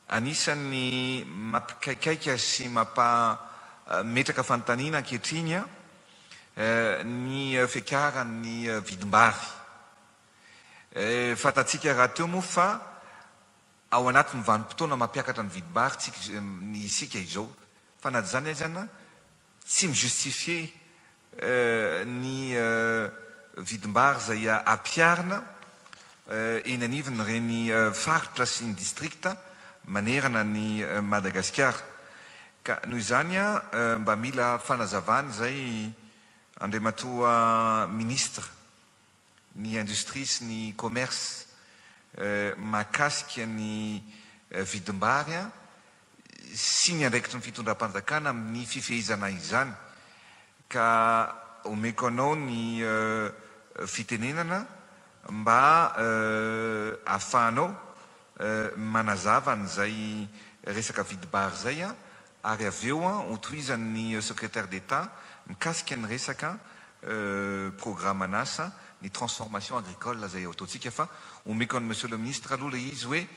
Anisan'ny mampikaikaika sy metraka fanontaniana ankehitriny ny fiakaran'ny vidim-bary. Fatatsika raha teo moa fa ao anatin'ny vanim-potoana mampiakatra ny vidim-bary ny isika izao. Fa na zany zany tsy mijustifie ny vidim-bary zay ampiarina eny anivony reny faritra sy ny distrikta manerana ny Madagasikara. Ka noho izany mba mila fanazavany zay andriamatoa ministra ny industrie sy ny commerce mahakasika ny vidim-bary sy ny andraikitry ny fitondram-panjakana amin'ny fifehezana izany. Ka omeko anao ny fitenenana mba ahafahanao manazava n'izay resaka vidim-bary zay ary avy eo hotohizan'ny secrétaire d'État mikasika ny resaka programme an'asa ny transformation agricole zay ataontsika. Fa omeko an'i monsieur le ministre aloha le izy hoe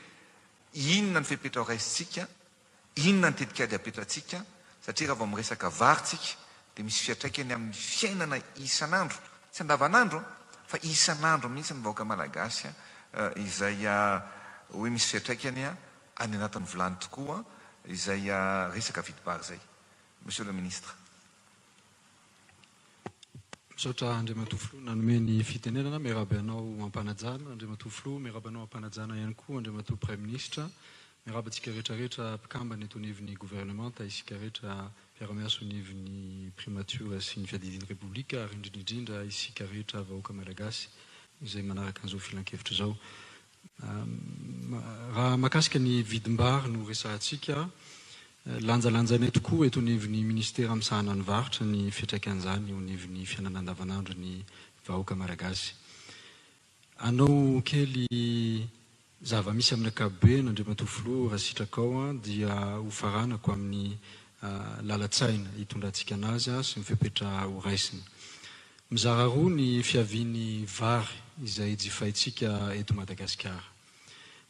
inona ny fepetra raisitsika, inona ny tetikady apetratsika, satria raha vao miresaka varitsika dia misy fiatraikany amin'ny fiainana isan'andro, tsy andavanandro fa isan'andro mihitsy ny vahoaka malagasy izay hoe misy fiatraikany any anatin'ny volany tokoa izay resaka vidim-bary zay. Monsieur le ministre. Misaotra Andriamatofilo nanome ny fitenenana, miarabe anao ampanajana Andriamatofilo, miarabe anao ampanajana ihany koa Andriamatoa Premier Ministre, miarabantsika rehetrarehetra mpikambana eto anivon'ny gouvernemanta, isika rehetra mpiara-miasa anivon'ny primature sy ny fiadidin'ny Repoblika, ary indrindrindrindra isika rehetra vahoaka malagasy izay manaraka an'izao filan-kevitra izao. Raha mahakasika ny vidim-bary no resahantsika, lanjalanjanay tokoa eto anivon'ny ministera misahana ny varitra ny fiatraikan'izany eo anivon'ny fiainana andavanandro ny vahoaka malagasy. Anao kely zava-misy amin'ny ankapobeny Andriamatofilo raha sitrakao dia hofaranako amin'ny lalatsaina hitondrantsika anazy sy ny fepetra ho raisiny. Mizara roa ny fiavian'ny vary izay jifaintsika eto Madagasikara.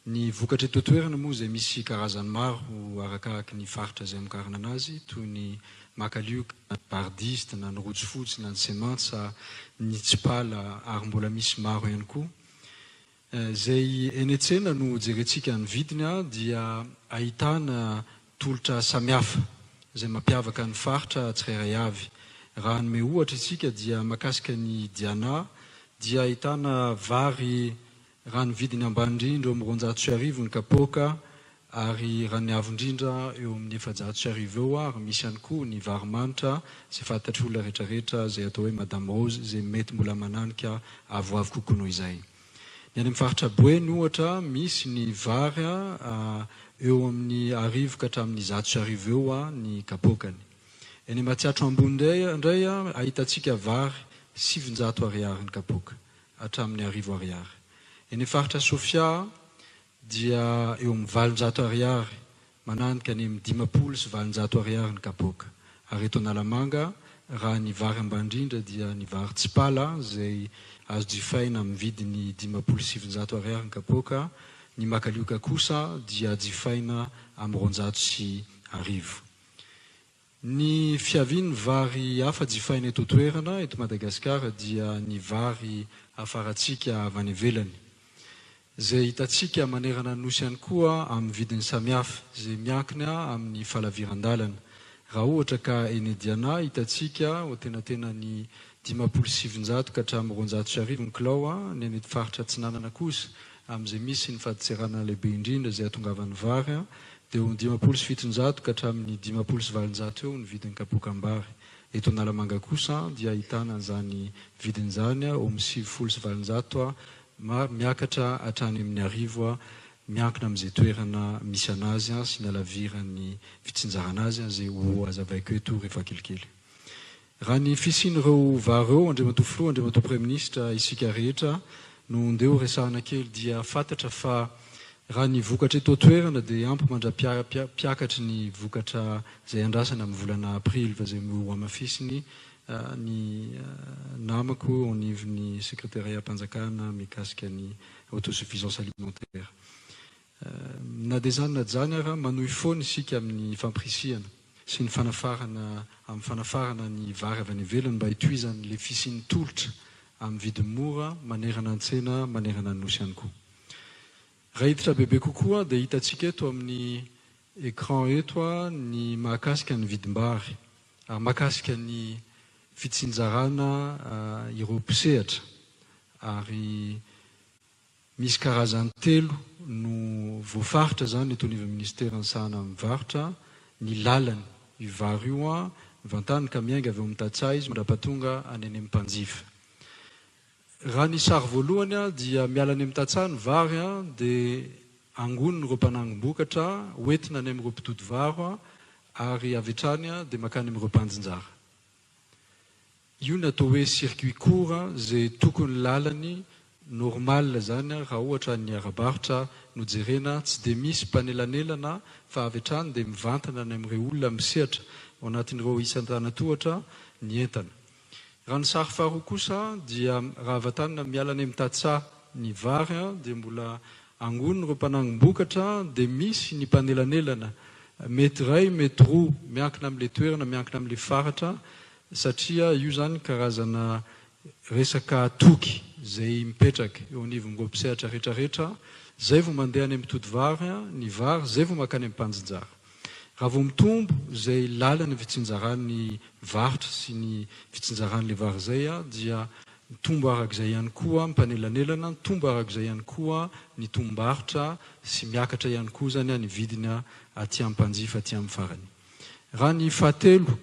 Ny vokatra eto toerana moa izay misy karazany maro arakaraky ny faritra izay amokarana anazy, toy ny makalioka, ny bardiste, na ny rotsofotsi, na ny semantsa, ny tsipala ary mbola misy maro ihany koa. Zay eny an-tsena no jerentsika ny vidiny dia ahitana tolotra samihafa izay mampiavaka ny faritra tsirairay avy. Raha nome ohatra isika dia mahakasika ny Diana dia ahitana vary raha ny vidiny ambany indrindra eo amin'ny 450 ny kapoaka, ary raha ny avo indrindra eo amin'ny 450 eo, ary misy ihany koa ny vary manitra izay fantatry olona rehetrarehetra izay atao hoe Madame Rose izay mety mbola mananika avoavo kokoa noho izay. Ny any amin'ny faritra Boeny ohatra misy ny vary eo amin'ny 10 ka hatramin'ny 150 eo ny kapoakany. Eny Matsiatro ambony indray ahitantsika vary 700 ariary ny kapoaka hatramin'ny 10 ariary. Eny faritra Sofia dia eo amin'ny 400 ariary mananika ny 50 sy 400 ariary ny kapoaka. Ary eto Analamanga raha ny vary ambany indrindra dia ny vary tsipala izay azo jifaina amin'ny vidiny 50 sy 700 ariary ny kapoaka. Ny makalioka kosa dia jifaina amin'ny 100 sy 10. Ny fiavian'ny vary hafa jifaina eto toerana eto Madagasikara dia ny vary afaratsika avy any ivelany, izay hitatsika manerana ny nosy ihany koa amin'ny vidiny samihafa izay miankina amin'ny falaviran-dalana. Raha ohatra ka eny Diana hitatsika ho tenatena ny 50 sy 700 ka hatramin'ny 150 ny kilao, ny eny faritra Atsinanana kosa amin'izay misy ny fahadiserana lehibe indrindra izay atongavan'ny vary dia eo 50 sy 700 ka hatramin'ny 50 sy 400 eo ny vidiny kapoakam-bary. Eto Analamanga kosa dia ahitana an'izany vidiny izany eo amin'ny 70 sy 400 miakatra hatrany amin'ny 10 miankina amin'izay toerana misy anazy sy ny alaviran'ny fitsinjarana azy izay ho azavaiko eto rehefa kelikely. Raha ny fisian'ireo vary eo Andriamatofilo, Andriamatoa Premier Ministre, isika rehetra no ndeo resahana kely dia fantatra fa raha ny vokatra eto toerana dia ampy mandra-piakatry ny vokatra izay andrasana amin'ny volana aprily fa izay ho amafisiny ny namako au nivon'ny secrétariat-mpanjakana mikasika ny autosuffisance alimentaire. na dia zany na zany ara manohy foana isika amin'ny fampirisihana sy ny fanafarana amin'ny fanafarana ny vary avy any ivelany mba hitohizany le fisian'ny tolotra amin'ny vidiny mora manerana an-tsena manerana nosy ihany koa. Raha hiditra bebe kokoa dia hitantsika eto amin'ny écran eto ny mahakasika ny vidim-bary ary mahakasika ny fitsinjarana ireo mpisehatra ary misy karazany telo no voafaritra zany eto anivon'ny ministera ny sahana mivarotra ny lalany io vary io vantany ka miainga avy eo amin'ny tatsay izy mandrapatonga any any amin'ny mpanjifa. Raha ny sary voalohany dia miala any amin'ny tatsay ny vary dia angoniny ireo mpanangom-bokatra hoentina any amin'ireo mpitody varo ary avy hatrany dia makany amin'ireo mpanjinjara. Io ny atao hoe circuit court zay tokony lalany normal zany raha ohatra ny arabaritra no jerena tsy dia misy mpanelanelana fa avy hatrany dia mivantana any amin'ireo olona misehatra ao anatin'ireo isan-tanatohatra ny entana. Raha ny sary faharoa kosa dia raha avy hatrany miala any amin'ny tatsa ny vary dia mbola angoniny ireo mpanangom-bokatra dia misy ny mpanelanelana mety iray mety roa miankina amin'ilay toerana miankina amin'ilay faratra satria io zany karazana resaka toky zay mipetraka eo anivon'ireo mpisehatra rehetrarehetra zay vao mandeha any amin'ny mpitody vary ny vary zay vao makany amin'ny mpanjinjara. Raha vao mitombo zay lalany fitsinjaran'ny varotra sy ny fitsinjaran'ilay vary zay dia mitombo arak'izay ihany koa mpanelanelana, mitombo arak'izay ihany koa ny tombarotra sy miakatra ihany koa zany ny vidiny aty amin'ny mpanjifa aty amin'ny farany. Raha ny fahatelo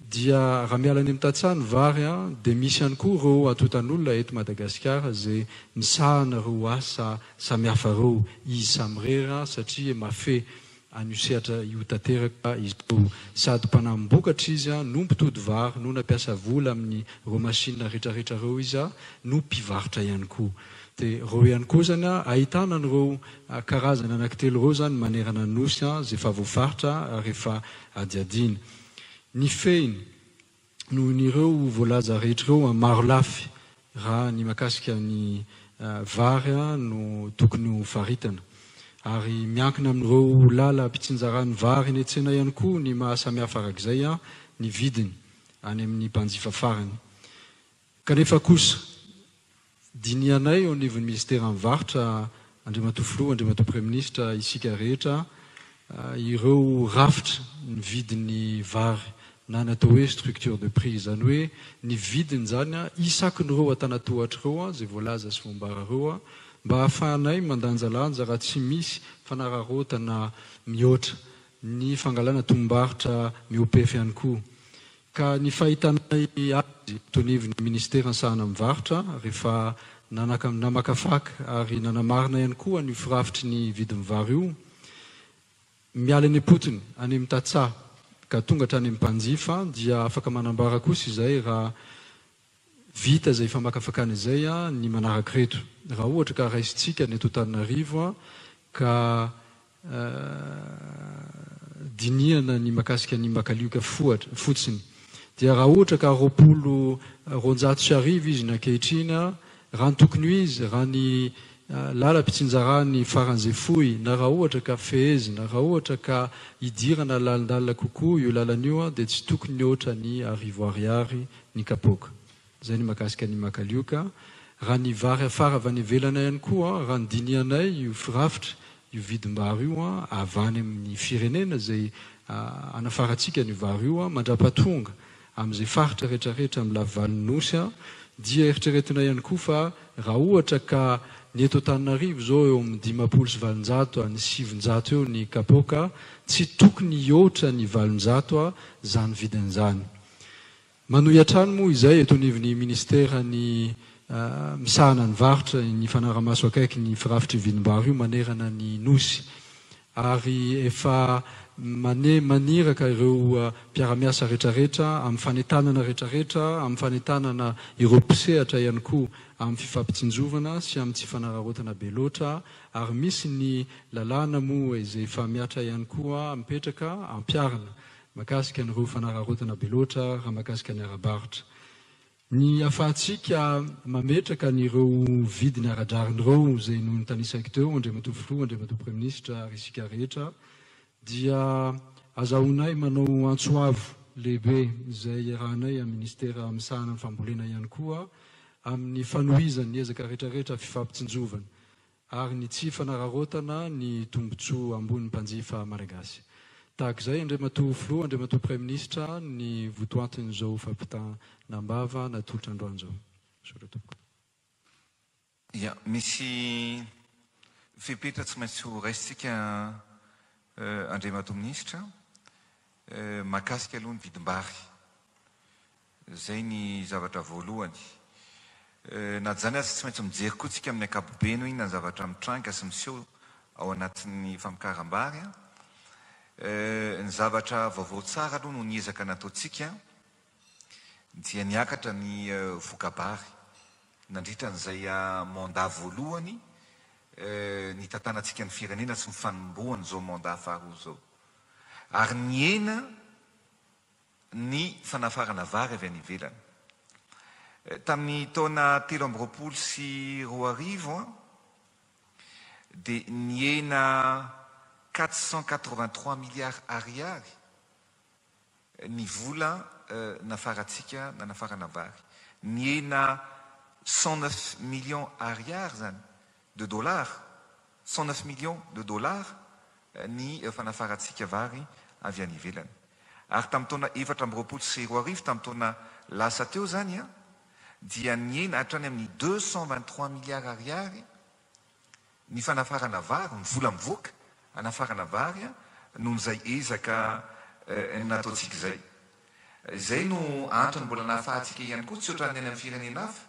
dia raha miala any amin'ny tatsay ny vary dia misy ihany koa ireo atotan'olona eto Madagasikara zay misahana ireo asa samihafa ireo izy samirera satria mafe any sehatra io tanteraka izy ireo sady mpanambokatra izy no mpitody vary no nampiasa vola amin'ny ireo machine rehetrarehetra ireo izy no mpivarotra ihany koa. Dia ireo ihany koa zany ahitana an'ireo karazana anankitelo ireo zany manerana nosy zay efa voafaritra rehefa adiadina. Ny fehiny noho n'ireo voalaza rehetra ireo maro lafy raha ny mahakasika ny vary no tokony ho faritana ary miankina amin'ireo lala mpitsinjaran'ny vary ny an-tsena ihany koa ny mahasamihafa arak'izay ny vidiny any amin'ny mpanjifa farany. Kanefa kosa dinianay eo anivon'ny ministera mivarotra Andriamatoa Filoha Andriamatoa Praiministra isika rehetra ireo rafitra ny vidin'ny vary na natao hoe structure de prix zany hoe ny vidiny zany isakin'ireo antanatohatra ireo zay voalaza sy voambara ireo mba hahafahanay mandanjalanja raha tsy misy fanararotana mihoatra ny fangalana tombarotra miopefy ihany koa. Ka ny fahitanay azy tonivon'ny ministera ny sahana mivarotra rehefa namakafaka ary nanamarina ihany koa ny firafitry ny vidin'ny vary io miala any potiny any amin'ny tatsa ka tonga hatrany amin'ny mpanjifa dia afaka manambara kosa izay raha vita zay famakafakana izay ny manaraka reto. Raha ohatra ka raisitsika ny eto Antananarivo ka diniana ny makasika ny makalioka fotsiny dia raha ohatra ka 200 izy nankehitriny raha ny tokony ho izy raha ny lalam-pitsinjarany faran'izay fohy na raha ohatra ka fehezina raha ohatra ka hidirana lalindalina kokoa io lalan'io dia tsy tokony ohatra ny ariary ny kapoka. Zay ny makasika ny makalioka. Raha ny vary afara avy any ivelana ihany koa raha ny dinianay io firafitra io vidim-bary io avany amin'ny firenena zay anafarantsika ny vary io mandrapatonga amin'izay faritra rehetrarehetra amin'ny lavivalin'Nosy dia eritreretina ihany koa fa raha ohatra ka ny eto Antananarivo zao eo amin'ny 520 ny 700 eo ny kapoka tsy tokony hihoatra ny 700 zany vidin'izany. Manohy hatrany moa izay eto anivon'ny ministera ny misahana ny varotra ny fanaramaso akaiky ny firafitry vidim-bary io manerana ny nosy ary efa maniraka ireo mpiara-miasa rehetrarehetra amin'ny fanentanana rehetrarehetra amin'ny fanentanana ireo mpisehatra ihany koa amin'ny fifampitsinjovana sy amin'ny tsy fanararotana be loatra ary misy ny lalàna moa izay efa miatra ihany koa mipetraka ampiarana makasika an'ireo fanararotana be loatra raha makasika ny arabaritra. Ny ahafahantsika mametraka n'ireo vidiny aradrarin'ireo izay no nitanisako teo andriamatoa filoha andriamatoa premier ministre ary isika rehetra dia azahoanay manao antsoavo lehibe izay rahanay amin'ny ministera misahana ny fambolena ihany koa amin'ny fanohizany ezaka rehetrarehetra fifampitsinjovana ary ny tsy fanararotana ny tombontsoa ambony mpanjifa malagasy. Tahak'izay andriamatoa filoha andriamatoa premier ministre ny votoatin'izao fampitanam-bava natolotra androany izao. Ia, misy fepetra tsy maintsy ho raisitsika andriamatoa ministra mahakasika aloha ny vidim-bary. Zay ny zavatra voalohany. Na zany azy tsy maintsy mijery koa tsika amin'ny ankapobeny hoe inona ny zavatra mitranga sy miseho ao anatin'ny famokaram-bary. Ny zavatra vaovao tsara aloha no niezaka nataontsika dia niakatra ny vokabary nandritra n'izay mandat voalohany nitantanantsika ny firenena sy mifanombohana zao mandat faharoa zao. Ary niena ny fanafarana vary avy any ivelany. Tamin'ny taona 3 sy 4 dia niena 483 milliards ariary ny vola nafaratsika na nafarana vary. Niena 109 millions ariary zany de dollars, 109 millions de dollars ny fanafaratsika vary avy any ivelany. Ary tamin'ny taona 4 sy 4 tamin'ny taona lasa teo zany dia niena hatrany amin'ny 223 milliards ariary ny fanafarana vary, ny vola mivoaka anafarana vary noho izay ezaka nataontsika izay. Izay no antony mbola nahafahantsika ihany koa tsy ohatran'ny any amin'ny firenena hafa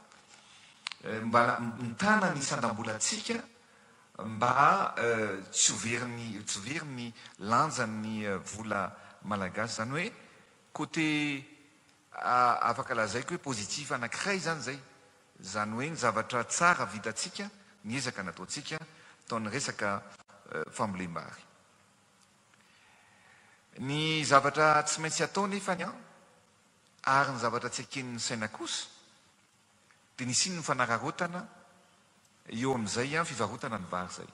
mba mitana ny sandam-bolantsika mba tsy very ny lanjan'ny vola malagasy. Zany hoe côté afaka lazaiko hoe positif anankiray zany zay. Zany hoe ny zavatra tsara vitantsika niezaka nataontsika tao ny resaka fambolem-bary. Ny zavatra tsy maintsy atao nefany ary ny zavatra tsy haken'ny saina kosa dia nisy ny fanararotana eo amin'izay fivarotana ny vary zay.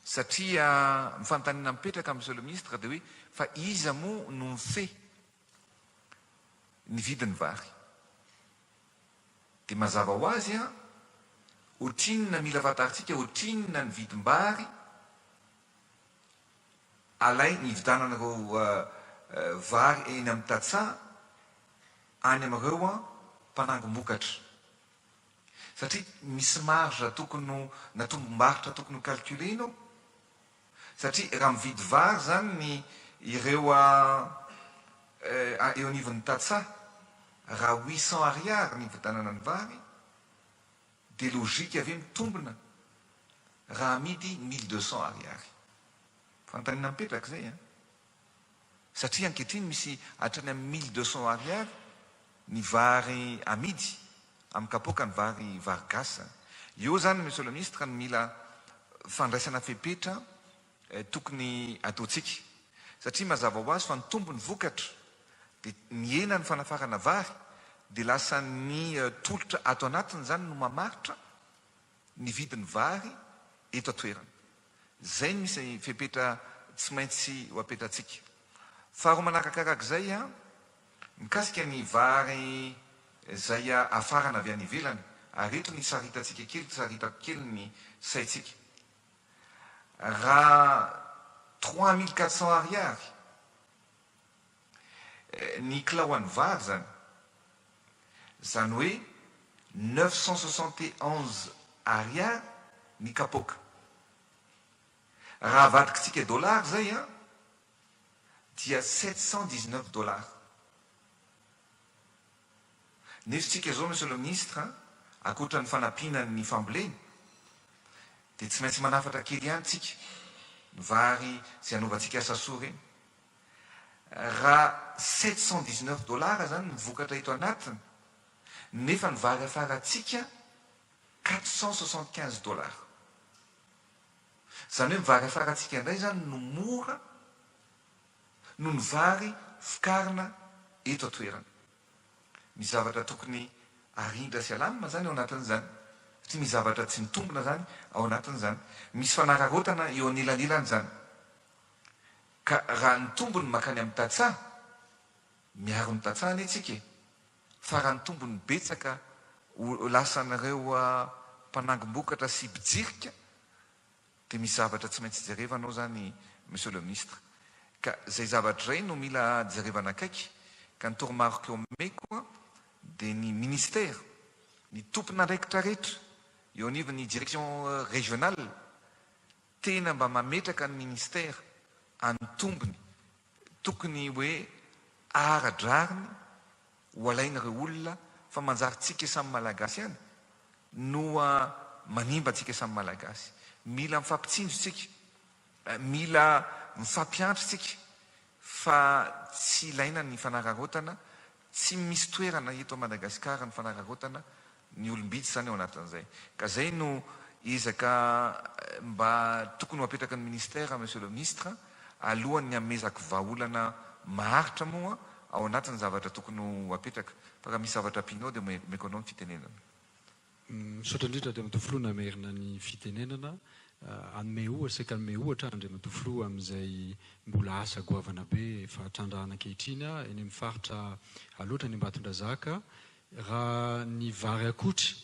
Satria ny fanontaniana mipetraka monsieur le ministre dia hoe fa iza moa no mife ny vidiny vary. Dia mazava ho azy ohatrinona mila fantaritsika ohatrinona ny vidim-bary alay ny vidanan'ireo vary eny amin'ny tatsa any amin'ireo mpanangom-bokatra. Satria misy marge tokony na tombom-barotra tokony calculenao. Satria raha mividy vary zany ny ireo eo anivon'ny tatsa raha 800 ariary ny vidanana ny vary dia logika avy mitombina raha amidy 1200 ariary. Fanontaniana mipetraka zay satria ankehitriny misy hatrany amin'ny 1200 ariary ny vary amidy amin'ny kapoaka ny vary gasy. Eo zany monsieur le ministre no mila fandraisana fepetra tokony ataontsika. Satria mazava ho azy fa ny tombony vokatra dia niena ny fanafarana vary dia lasa ny tolotra ato anatiny zany no mamaritra ny vidiny vary eto atoerana. Zay misy fepetra tsy maintsy ho apetratsika. Faharoa manarakarak'izay mikasika ny vary zay afarana avy any ivelany ary eto ny saritatsika kely, saritako kely ny saitsika. Raha 3400 ariary ny kilao an'ny vary zany, zany hoe 971 ariary ny kapoaka. Raha avadikitsika dollars zay dia 719 dollars. Nefitsika zao monsieur le ministre akoatra ny fanampiana ny fambolena dia tsy maintsy manafatra kely ihany tsika ny vary zay anaovantsika asa soa reny. Raha 719 dollars zany ny vokatra eto anatiny nefa ny vary afaratsika 475 dollars. Zany hoe ny vary afaratsika indray zany no mora noho ny vary fikarina eto atoerana. Ny zavatra tokony arindra sy alamina zany ao anatin'izany satria misy zavatra tsy mitombona zany ao anatin'izany misy fanararotana eo anilanilany zany ka raha ny tombony makany amin'ny tatsaha miaro ny tatsaha ny atsika fa raha ny tombony betsaka lasan'ireo mpanangom-bokatra sy bijirika dia misy zavatra tsy maintsy jerevanao zany monsieur le ministre ka zay zavatra zay no mila jerevana akaiky ka ny toromariko eo meko dia ny ministère ny tompona raikitra rehetra eo anivo ny direction régionale tena mba mametraka ny ministère antombony tokony hoe aradrariny ho alaina ireo olona fa manjaritsika samy malagasy ihany noa manimba antsika samy malagasy mila mifampitsinjo tsika mila mifampiantro tsika fa tsy ilaina ny fanararotana tsy misy toerana eto Madagasikara ny fanararotana ny olombitsy zany ao anatin'izay ka zay no izaka mba tokony ho apetraka ny ministère monsieur le ministre alohan'ny amezako vahaolana maharitra moa ao anatin'ny zavatra tokony ho apetraka fa raha misy zavatra pinao dia meko anao ny fitenenana misaotra indrindra dia matofoloana merina ny fitenenana anome ohatra seka anome ohatra andre matofolo amin'izay mbola asa goavana be fa trandrahana ankehitriny eny amin'ny faritra aloatra ny Ambatondrazaka raha ny vary akotry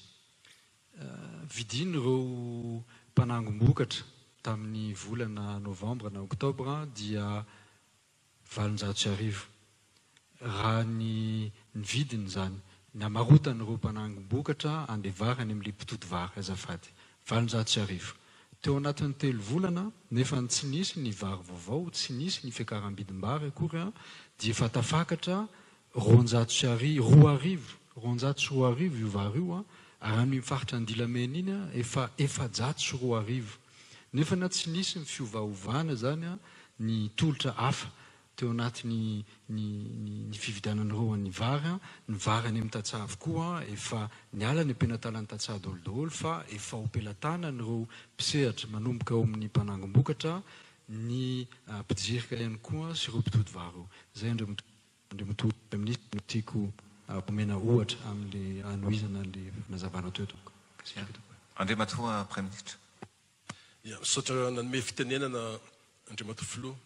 vidiny ireo mpanangom-bokatra tamin'ny volana novembre na octobre dia 700,000 raha ny vidiny zany ny amarotany ireo mpanangom-bokatra andeha vary any amin'ny lipotody vary azafady 700,000 teo anatin'ny 3 volana nefa tsy nisy ny vary vaovao tsy nisy ny fiakaram-bidim-bary akory dia efa tafakatra 200,000 io vary io ary ny mifaritra Andilamena iny efa 400,000 nefa na tsy nisy ny fiovaovana zany ny tolotra hafa teo anatin'ny ny fividianan'ireo ny vary any amin'ny tatsaha avokoa efa niala ny ampenatalan'ny tatsaha daolodaholo fa efa hompelantanan'ireo mpisehatra manomboka ao amin'ny mpanangom-bokatra ny mpijirika ihany koa sy ireo mpitody vary zay andre mitody ministre no tiako omena ohatra amin'le anohizana le nazavana teto André Matoa Premier Ministre misaotra nanome fitenenana André Matofolo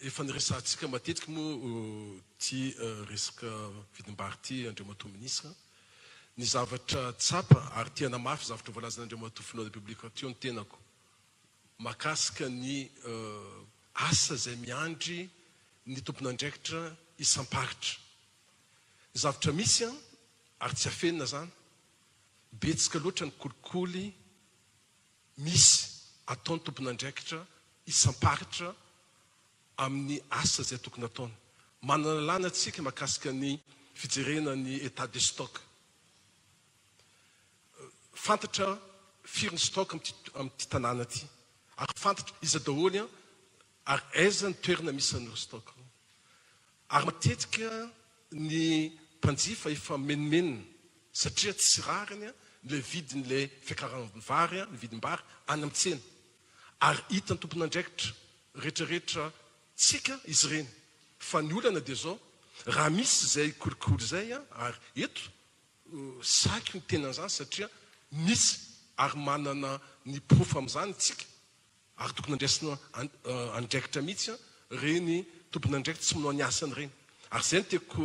efa niresantsika matetika moa ty resaka vidim-bary ty André Matoa Ministre ny zavatra tsapa ary tena mafy zavatra voalazan'André Matofolo République ty ny tenako makasika ny asa zay miandry ny tompon'andraikitra isam-paritra ny zavatra misy ary tsy afenina zany betsika loatra ny kolikoly misy ataony tompon'andraikitra isam-paritra amin'ny asa zay tokony ataony manana lana atsika makasika ny fijerena ny état de stock fantatra firy ny stock amin'ity tanàna ty ary fantatra izy daholy ary aiza ny toerana misy an'ireo stock ary matetika ny mpanjifa efa menomenina satria tsy rariny le vidin'le fiakaran'ny vary ny vidim-bary any amin'ny tsena ary hita ny tompon'andraikitra rehetrarehetra tsika izy ireny fa ny olana dia zao raha misy zay kolikoly zay ary eto saky ny tenan'izany satria misy ary manana ny profo amin'izany tsika ary tokony andraisina andraikitra mihitsy reny tompon'andraikitra tsy manao ny asany reny ary zay ny tiako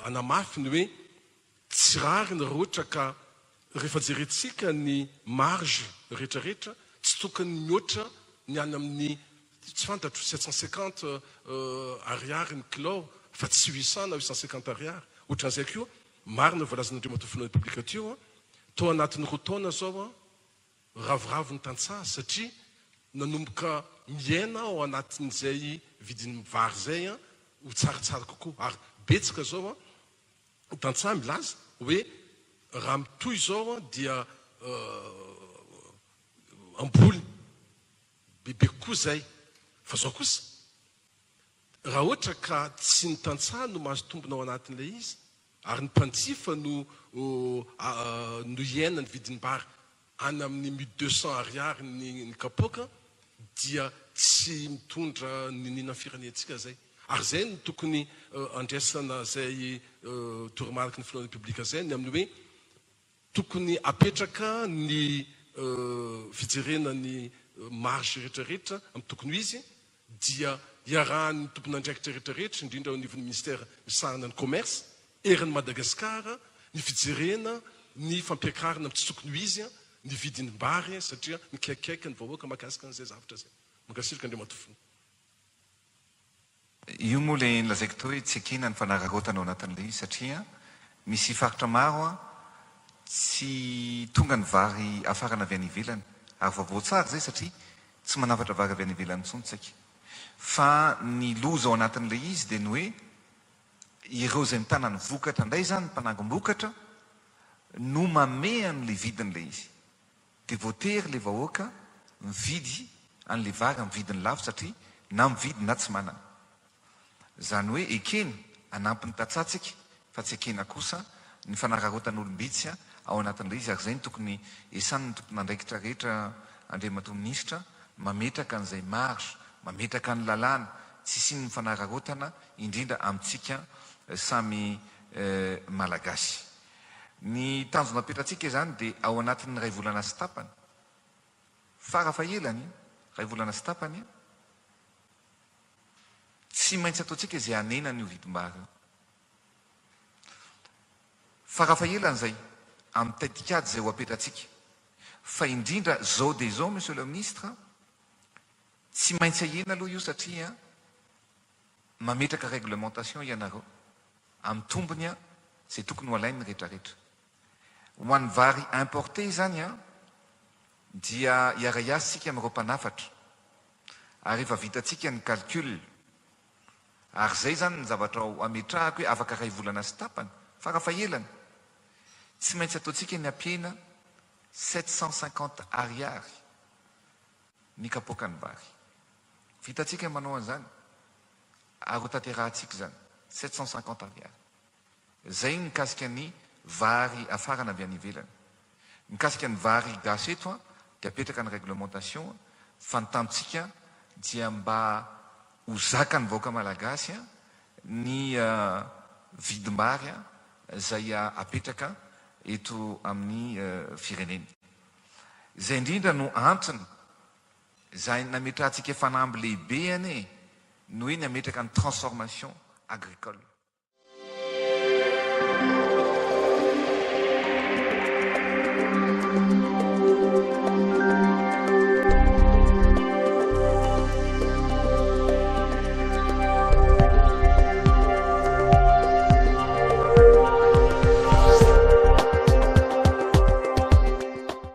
anamafy ny hoe tsy rariny raha ohatra ka rehefa jerentsika ny marge rehetrarehetra tsy tokony mihoatra ny any amin'ny tsy fantatro 750 ariary ny kilo fa tsy 800 na 850 ariary ohatran'izay koa marina voalazan'André Matofolo République teo tao anatin'ny roa taona zao ravoravo ny tantsaha satria nanomboka miaina ao anatin'izay vidin'ny vary zay ho tsaratsara kokoa ary betsaka zao tantsaha milaza hoe raha mitoy zao dia amboly bebe kokoa zay fa zao kosa raha ohatra ka tsy ny tantsaha no mahazo tombona ao anatin'ilay izy ary ny mpanjifa no iaina ny vidiny-bary any amin'ny 1200 ariary ny kapoaka dia tsy mitondra ny nina firenentsika zay ary zay no tokony andraisana zay toromarika ny filoana publika zay ny amin'ny hoe tokony apetraka ny fijerenany marge rehetrarehetra amin'ny tokony ho izy dia iarahan'ny tompon'andraikitra rehetrarehetra indrindra ao anivon'ny ministère misarana ny commerce erin'ny Madagasikara ny fijerena ny fampiakarana amin'ny tsy tokony ho izy ny vidiny bary satria mikaikaiky ny vahoaka mahakasika an'izay zavatra zay. Mankasitraka Andriamatofo. Io moa le lazaiko tao hoe tsy ekena ny fanararaotana ao anatin'ilay izy satria misy faritra maro tsy tonga ny vary afarana avy any ivelany ary vaovao tsara zay satria tsy manafatra vary avy any ivelany intsony tsika fa ny loza ao anatin'ilay izy dia ny hoe ireo izay mitana ny vokatra indray zany ny mpanangom-bokatra no mame an'ilay vidin'ilay izy dia voatery ilay vahoaka mividy an'ilay vary amin'ny vidiny lafo satria na mividy na tsy manana. Zany hoe ekeny anampiny tatsatsika fa tsy ekena kosa ny fanararotan'olombitsy ao anatin'ilay izy ary zay ny tokony esan'ny tompon'andraikitra rehetra Andriamatoa minisitra mametraka an'izay marge, mametraka ny lalàna tsy siny ny fanararotana indrindra amintsika samy malagasy. Ny tanjona apetratsika zany dia ao anatin'ny ray volana sy tapany farafahelany ray volana sy tapany tsy maintsy ataontsika izay anena ny vidim-bary io. Farafahelany zay amin'ny taitikady zay ho apetratsika fa indrindra zao dia zao monsieur le ministre tsy maintsy ahena aloha io satria mametraka réglementation ianareo amin'ny tombony zay tokony ho alainy rehetrarehetra. Ho an'ny vary importé zany dia hiara sika amin'ireo mpanafatra ary efa vitatsika ny calcul ary zay zany ny zavatra ametrahako hoe afaka ray volana sy tapany farafahelany tsy maintsy ataontsika ny ampiana 750 ariary ny kapoakany vary vitatsika manao an'izany ary ho tanterahantsika zany 750 ariary zay mikasika ny vary afarana avy any ivelany. Mikasika ny vary gasy eto dia apetraka ny réglementation fantantsika dia mba ho zakany vahoaka malagasy ny vidim-bary zay apetraka eto amin'ny firenena. Zay indrindra no antony zay nametrahantsika fanamby lehibe any no hoe nametraka ny transformation agricole.